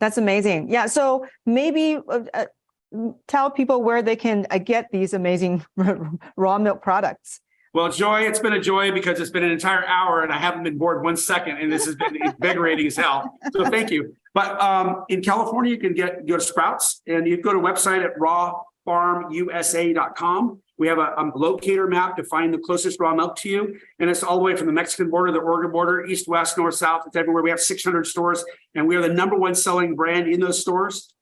That's amazing. Yeah. So maybe tell people where they can get these amazing raw milk products. Well, Joy, it's been a joy because it's been an entire hour and I haven't been bored 1 second, and this has been invigorating as hell. So thank you. But in California, you can go to Sprouts, and you go to a website at rawfarmusa.com. We have a locator map to find the closest raw milk to you. And it's all the way from the Mexican border, the Oregon border, east, west, north, south. It's everywhere. We have 600 stores, and we are the #1 selling brand in those stores.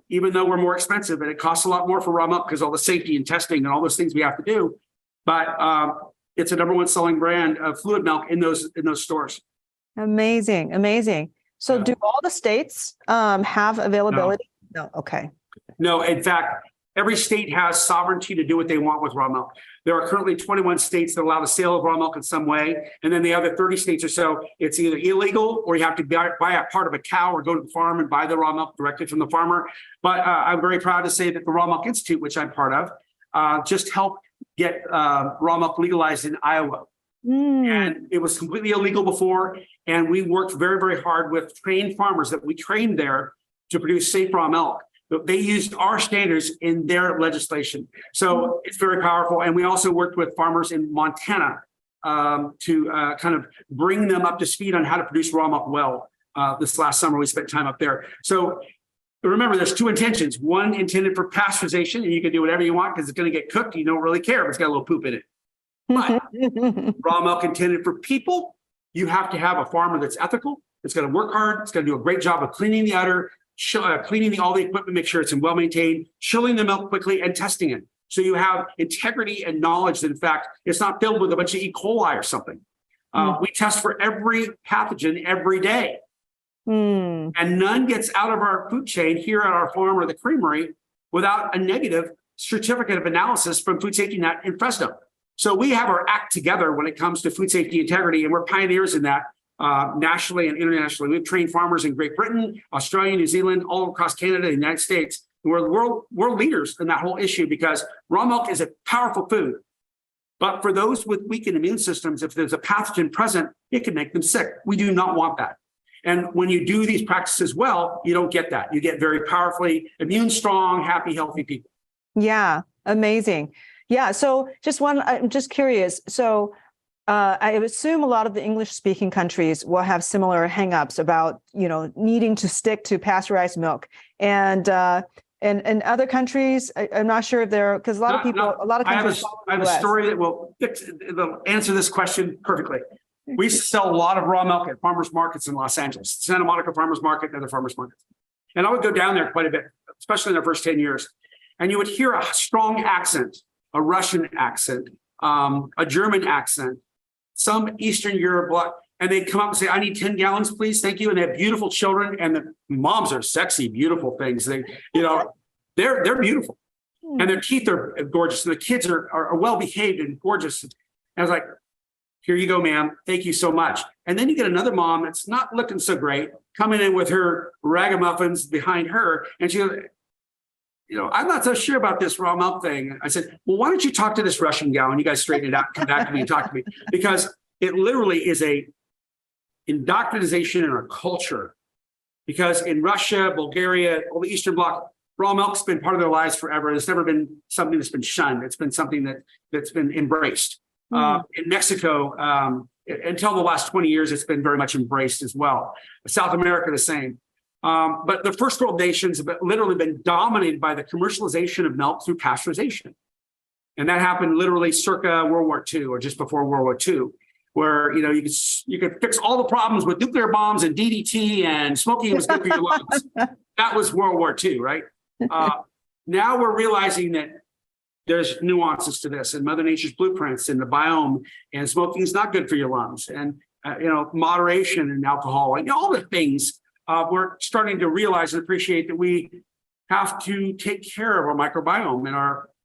Even though we're more expensive, and it costs a lot more for raw milk because all the safety and testing and all those things we have to do. But it's a #1 selling brand of fluid milk in those stores. Amazing, amazing. So, do all the states have availability? No. Okay. No, in fact, every state has sovereignty to do what they want with raw milk. There are currently 21 states that allow the sale of raw milk in some way, and then the other 30 states or so, it's either illegal or you have to buy a part of a cow or go to the farm and buy the raw milk directly from the farmer. But I'm very proud to say that the Raw Milk Institute, which I'm part of, just helped get raw milk legalized in Iowa. And it was completely illegal before. And we worked very, very hard with trained farmers that we trained there to produce safe raw milk. But they used our standards in their legislation. So it's very powerful. And we also worked with farmers in Montana to kind of bring them up to speed on how to produce raw milk well. This last summer, we spent time up there. So remember, there's two intentions. One intended for pasteurization, and you can do whatever you want because it's going to get cooked. You don't really care if it's got a little poop in it. But raw milk intended for people, you have to have a farmer that's ethical. It's going to work hard. It's going to do a great job of cleaning the udder, cleaning all the equipment, make sure it's well maintained, chilling the milk quickly, and testing it. So you have integrity and knowledge that, in fact, it's not filled with a bunch of E. coli or something. We test for every pathogen every day. And none gets out of our food chain here at our farm or the creamery without a negative certificate of analysis from Food Safety Net in Fresno. So we have our act together when it comes to food safety integrity, and we're pioneers in that nationally and internationally. We've trained farmers in Great Britain, Australia, New Zealand, all across Canada, and the United States. And we're the world leaders in that whole issue because raw milk is a powerful food. But for those with weakened immune systems, if there's a pathogen present, it can make them sick. We do not want that. And when you do these practices well, you don't get that. You get very powerfully immune, strong, happy, healthy people. Yeah, amazing. Yeah, so I'm just curious. So I assume a lot of the English-speaking countries will have similar hangups about, needing to stick to pasteurized milk. And other countries, I'm not sure if they're, because a lot of countries. I have a story that will answer this question perfectly. We sell a lot of raw milk at farmers markets in Los Angeles, Santa Monica Farmers Market and other farmers markets. And I would go down there quite a bit, especially in the first 10 years. And you would hear a strong accent, a Russian accent, a German accent, some Eastern Europe, and they'd come up and say, "I need 10 gallons, please. Thank you." And they have beautiful children, and the moms are sexy, beautiful things. They're beautiful. And their teeth are gorgeous. And the kids are well-behaved and gorgeous. And I was like, "Here you go, ma'am. Thank you so much." And then you get another mom that's not looking so great, coming in with her ragamuffins behind her. And she goes, "I'm not so sure about this raw milk thing." I said, "Well, why don't you talk to this Russian gal and you guys straighten it out and come back to me and talk to me?" Because it literally is a indoctrination in our culture. Because in Russia, Bulgaria, all the Eastern Bloc, raw milk's been part of their lives forever. It's never been something that's been shunned. It's been something that's been embraced. In Mexico, until the last 20 years, it's been very much embraced as well. South America, the same. But the first world nations have literally been dominated by the commercialization of milk through pasteurization. And that happened literally circa World War II or just before World War II, where you could fix all the problems with nuclear bombs and DDT and smoking was good for your lungs. That was World War II, right? Now we're realizing that there's nuances to this and Mother Nature's blueprints and the biome, and smoking is not good for your lungs, and moderation and alcohol and all the things. We're starting to realize and appreciate that we have to take care of our microbiome and our